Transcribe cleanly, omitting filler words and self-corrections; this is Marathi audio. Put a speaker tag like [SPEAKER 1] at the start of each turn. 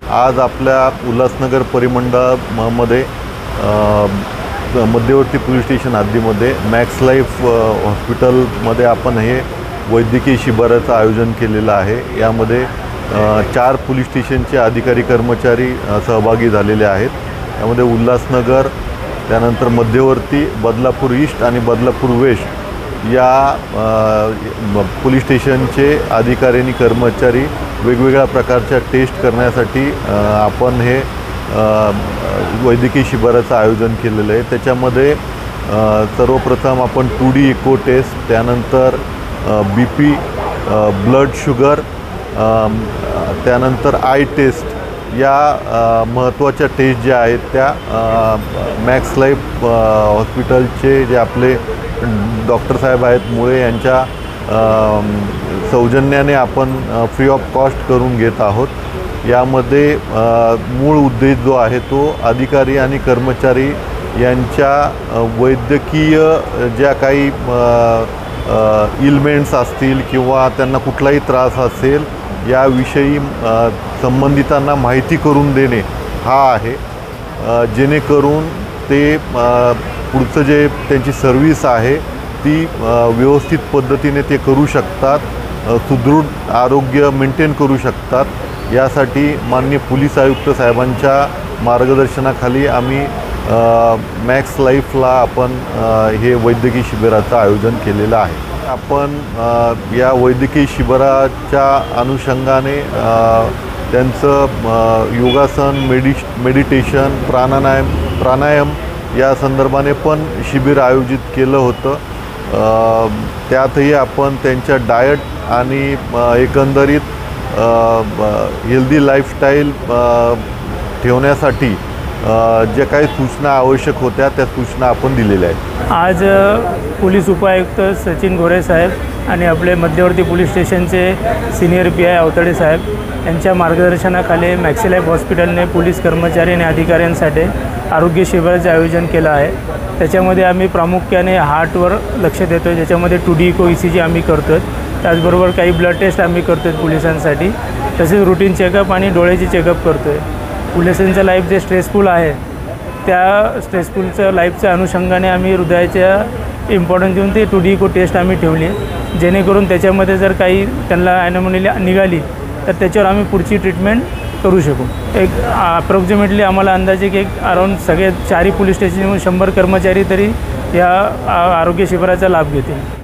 [SPEAKER 1] आज आपल्या उल्हासनगर परिमंडळामध्ये मध्यवर्ती पोलीस स्टेशन हद्दीमध्ये मॅक्स लाईफ हॉस्पिटलमध्ये आपण हे वैद्यकीय शिबिराचं आयोजन केलेलं आहे। यामध्ये 4 पोलीस स्टेशनचे अधिकारी कर्मचारी सहभागी झालेले आहेत। यामध्ये उल्हासनगर, त्यानंतर मध्यवर्ती, बदलापूर ईस्ट आणि बदलापूर वेस्ट या पोलीस स्टेशनचे अधिकारी आणि कर्मचारी वेगवेगळ्या प्रकारच्या टेस्ट करण्यासाठी आपण हे वैद्यकीय शिबिराचं आयोजन केलेलं आहे। त्याच्यामध्ये सर्वप्रथम आपण 2D इको टेस्ट, त्यानंतर BP, ब्लड शुगर, त्यानंतर आय टेस्ट या महत्त्वाच्या टेस्ट ज्या आहेत त्या मॅक्स लाईफ हॉस्पिटलचे जे आपले डॉक्टर साहेब आहेत मुळे यांच्या सौजन्याने आपण फ्री ऑफ कॉस्ट करून घेत आहोत। यामध्ये मूळ उद्देश जो आहे तो अधिकारी आणि कर्मचारी यांच्या वैद्यकीय ज्या काही इलमेंट्स असतील किंवा त्यांना कुठलाही त्रास असेल याविषयी संबंधितांना माहिती करून देणे हा आहे, जेणेकरून ते पुढचं जे त्यांची सर्व्हिस आहे ती व्यवस्थित पद्धतीने ते करू शकतात, सुदृढ आरोग्य मेंटेन करू शकतात। यासाठी माननीय पोलीस आयुक्त साहेबांच्या मार्गदर्शनाखाली आम्ही मॅक्स लाईफला आपण हे वैद्यकीय शिबिराचं आयोजन केलेलं आहे। आपण या वैद्यकीय शिबिराच्या अनुषंगाने त्यांचं योगासन, मेडिटेशन, प्राणायाम या संदर्भाने पण शिबिर आयोजित केलं होतं। त्यातही आपण त्यांच्या डाएट आणि एकंदरीत हेल्दी लाईफस्टाईल ठेवण्यासाठी जे काही सूचना आवश्यक होत्या त्या सूचना आपण दिलेल्या आहेत।
[SPEAKER 2] आज पोलीस उपायुक्त सचिन गोरे साहेब आणि आपले मध्यवर्ती पोलीस स्टेशनचे सीनियर PI अवतडे साहेब यांच्या मार्गदर्शनाखाली मॅक्स लाईफ हॉस्पिटलने पोलीस कर्मचारी आणि अधिकाऱ्यांसाठी आरोग्य शिबिराचे आयोजन केलं आहे। त्याच्यामध्ये आम्ही प्रामुख्याने हार्टवर लक्ष देतो, ज्याच्यामध्ये 2D इको ECG आम्ही करतो। त्याचबरोबर काही ब्लड टेस्ट आम्ही करतो पोलिसांसाठी, तसेच रुटीन चेकअप आणि डोळ्याची चेकअप करतो आहे। पोलिसांचं लाईफ जे स्ट्रेसफुल आहे त्या स्ट्रेसफुलचं लाईफच्या अनुषंगाने आम्ही हृदयाच्या इम्पॉर्टन्स देऊन ते 2D इको टेस्ट आम्ही ठेवली आहे, जेणेकरून त्याच्यामध्ये जर काही त्यांना ॲनोमली निघाली तर त्याच्यावर आम्ही पुढची ट्रीटमेंट करू शकू। एक अप्रॉक्सिमेटली आम्हाला अंदाजे की अराऊंड सगळे 4 पोलीस स्टेशनमधून 100 कर्मचारी तरी या आरोग्य शिबिराचा लाभ घेतील।